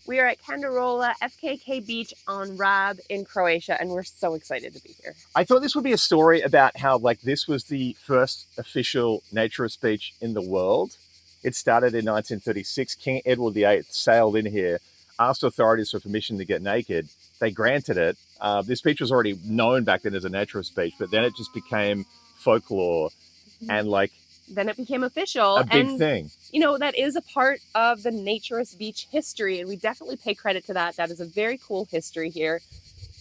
We are at Kandarola FKK Beach on Rab in Croatia, and we're so excited to be here. I thought this would be a story about how this was the first official naturist beach in the world. It started in 1936. King Edward VIII sailed in here, asked authorities for permission to get naked. They granted it. This beach was already known back then as a naturist beach, but then it just became folklore and Then it became official. a big thing. You know, that is a part of the naturist beach history, and we definitely pay credit to that. That is a very cool history here.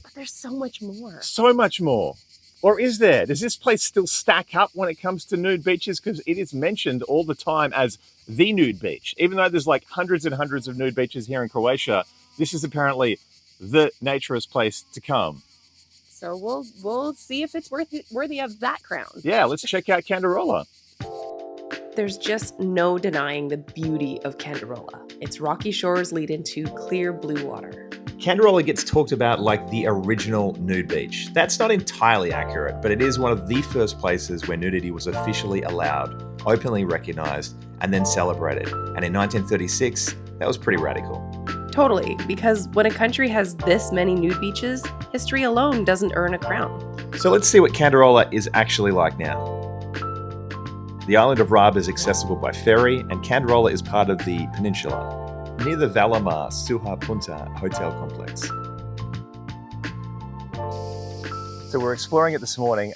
But there's so much more. So much more. Or is there? Does this place still stack up when it comes to nude beaches? Because it is mentioned all the time as the nude beach. Even though there's hundreds and hundreds of nude beaches here in Croatia, this is apparently the naturist place to come. So we'll see if it's worthy of that crown. Yeah, let's check out Kandarola. There's just no denying the beauty of Kandarola. Its rocky shores lead into clear blue water. Kandarola gets talked about like the original nude beach. That's not entirely accurate, but it is one of the first places where nudity was officially allowed, openly recognized, and then celebrated. And in 1936, that was pretty radical. Totally, because when a country has this many nude beaches, history alone doesn't earn a crown. So let's see what Kandarola is actually like now. The island of Rab is accessible by ferry, and Kandarola is part of the peninsula, near the Valamar Suha Punta hotel complex. So we're exploring it this morning.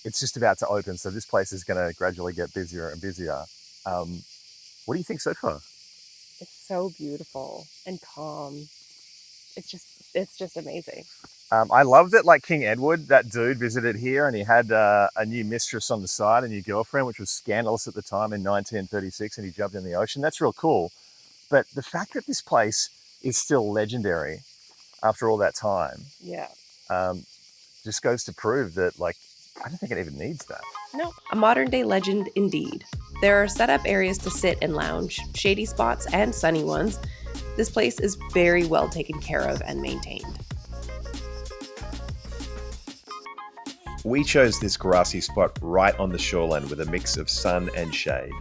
It's just about to open, so this place is going to gradually get busier and busier. What do you think so far? It's so beautiful and calm. It's just amazing. I love that King Edward, that dude, visited here and he had a new mistress on the side, a new girlfriend, which was scandalous at the time in 1936, and he jumped in the ocean. That's real cool. But the fact that this place is still legendary after all that time, Yeah. just goes to prove that, I don't think it even needs that. No, a modern day legend indeed. There are set up areas to sit and lounge, shady spots and sunny ones. This place is very well taken care of and maintained. We chose this grassy spot right on the shoreline with a mix of sun and shade.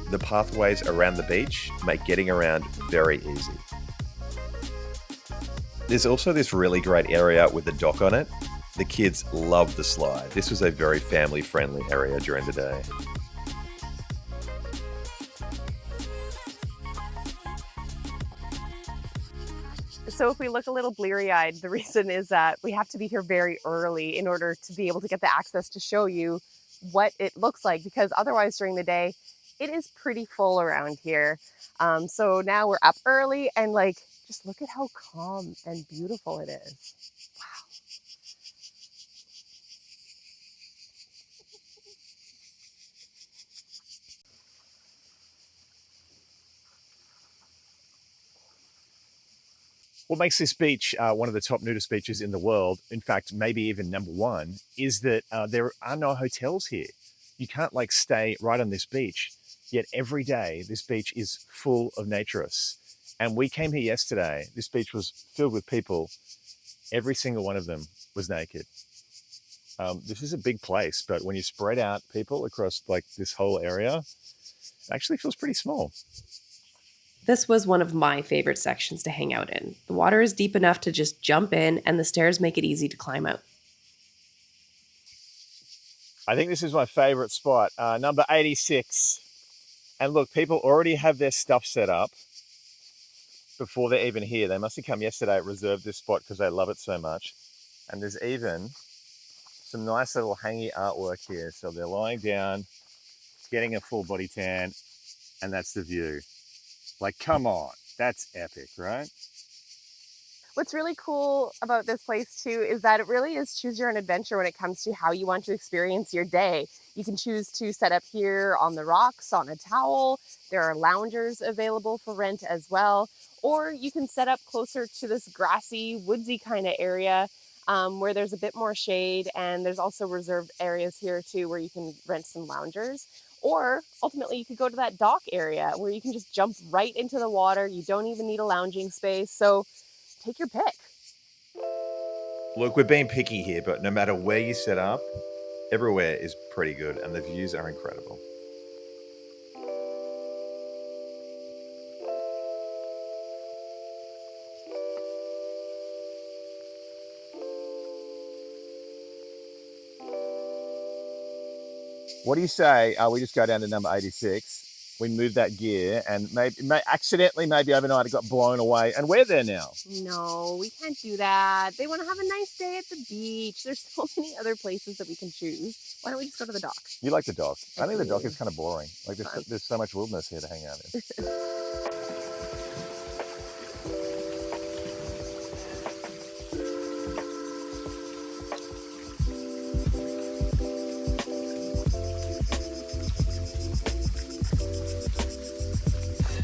The pathways around the beach make getting around very easy. There's also this really great area with a dock on it. The kids love the slide. This was a very family-friendly area during the day. So if we look a little bleary-eyed, the reason is that we have to be here very early in order to be able to get the access to show you what it looks like, because otherwise during the day, it is pretty full around here. So now we're up early and just look at how calm and beautiful it is. Wow. What makes this beach one of the top nudist beaches in the world, in fact, maybe even number one, is that there are no hotels here. You can't stay right on this beach. Yet every day, this beach is full of naturists. And we came here yesterday. This beach was filled with people. Every single one of them was naked. This is a big place, but when you spread out people across this whole area, it actually feels pretty small. This was one of my favorite sections to hang out in. The water is deep enough to just jump in, and the stairs make it easy to climb out. I think this is my favorite spot, number 86. And look, people already have their stuff set up before they're even here. They must have come yesterday, reserved this spot because they love it so much. And there's even some nice little hangy artwork here. So they're lying down, getting a full body tan, and that's the view. Come on, that's epic, right? What's really cool about this place too is that it really is choose your own adventure when it comes to how you want to experience your day. You can choose to set up here on the rocks on a towel. There are loungers available for rent as well. Or you can set up closer to this grassy, woodsy kind of area where there's a bit more shade, and there's also reserved areas here too where you can rent some loungers. Or ultimately you could go to that dock area where you can just jump right into the water. You don't even need a lounging space. So take your pick. Look, we're being picky here, but no matter where you set up, everywhere is pretty good and the views are incredible. What do you say? We just go down to number 86. We move that gear, and maybe accidentally, maybe overnight, it got blown away, and we're there now. No, we can't do that. They want to have a nice day at the beach. There's so many other places that we can choose. Why don't we just go to the dock? You like the dock? I think the dock do. is kind of boring. Like there's so much wilderness here to hang out in.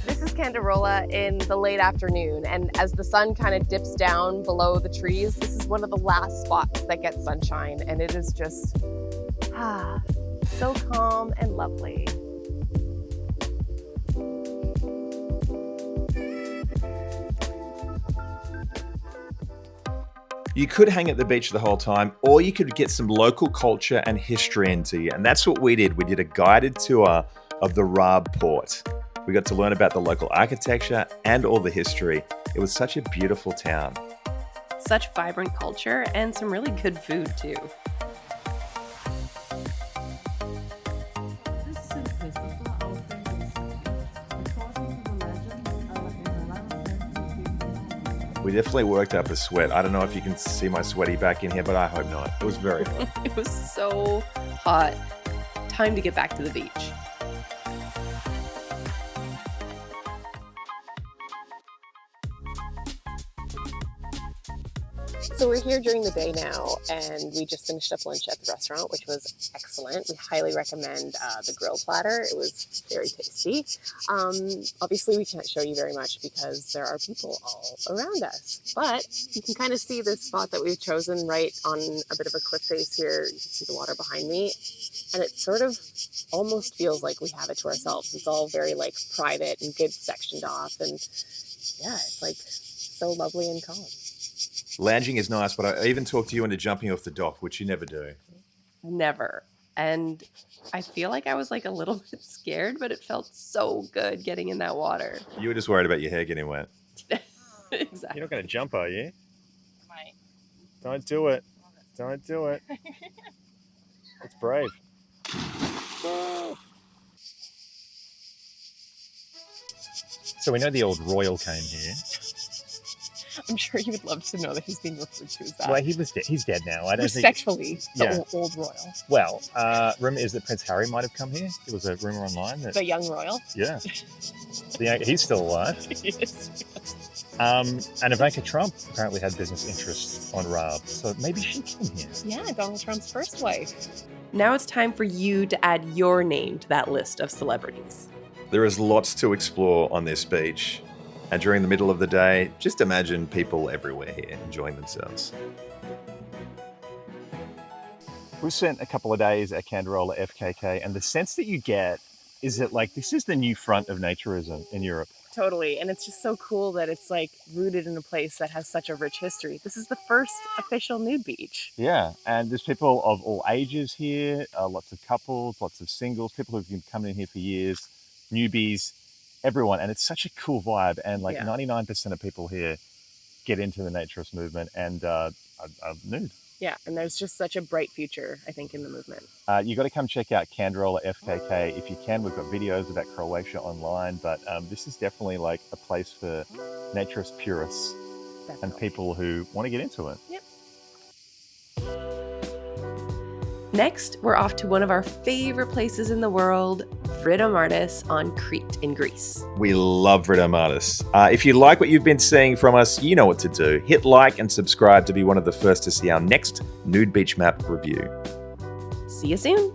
This is Kandarola in the late afternoon, and as the sun kind of dips down below the trees, this is one of the last spots that gets sunshine, and it is just so calm and lovely. You could hang at the beach the whole time, or you could get some local culture and history into you. And that's what we did. We did a guided tour of the Rab port. We got to learn about the local architecture and all the history. It was such a beautiful town. Such vibrant culture and some really good food too. We definitely worked up a sweat. I don't know if you can see my sweaty back in here, but I hope not. It was very hot. It was so hot. Time to get back to the beach. So we're here during the day now, and we just finished up lunch at the restaurant, which was excellent. We highly recommend the grill platter. It was very tasty. Obviously, we can't show you very much because there are people all around us, but you can kind of see this spot that we've chosen right on a bit of a cliff face here. You can see the water behind me, and it sort of almost feels like we have it to ourselves. It's all very like private and good sectioned off, and yeah, it's like so lovely and calm. Lounging is nice, but I even talked to you into jumping off the dock, which you never do. Never. And I feel like I was like a little bit scared, but it felt so good getting in that water. You were just worried about your hair getting wet. Exactly. You're not going to jump, are you? Might. Don't do it. Don't do it. It's brave. So we know the old royal came here. I'm sure you would love to know that he's being referred to as that. Well, he's dead now. I don't Respectfully, Yeah. the old royal. Well, rumor is that Prince Harry might have come here. There was a rumor online that The young royal. yeah, he's still alive. Yes. And Ivanka Trump apparently had business interests on Rab, so maybe she came here. Yeah, Donald Trump's first wife. Now it's time for you to add your name to that list of celebrities. There is lots to explore on this beach. And during the middle of the day, just imagine people everywhere here enjoying themselves. We've spent a couple of days at Kandarola FKK, and the sense that you get is that like this is the new front of naturism in Europe. Totally. And it's just so cool that it's like rooted in a place that has such a rich history. This is the first official nude beach. Yeah, and there's people of all ages here, lots of couples, lots of singles, people who've been coming in here for years, newbies, everyone. And it's such a cool vibe. And like 99% of people here get into the naturist movement and are nude. Yeah, and there's just such a bright future, I think, in the movement. You got to come check out Kandarola FKK if you can. We've got videos about Croatia online, but this is definitely like a place for naturist purists and people who want to get into it. Yep. Next, we're off to one of our favorite places in the world, Frkanj on Crete in Greece. We love Frkanj. If you like what you've been seeing from us, you know what to do. Hit like and subscribe to be one of the first to see our next nude beach map review. See you soon.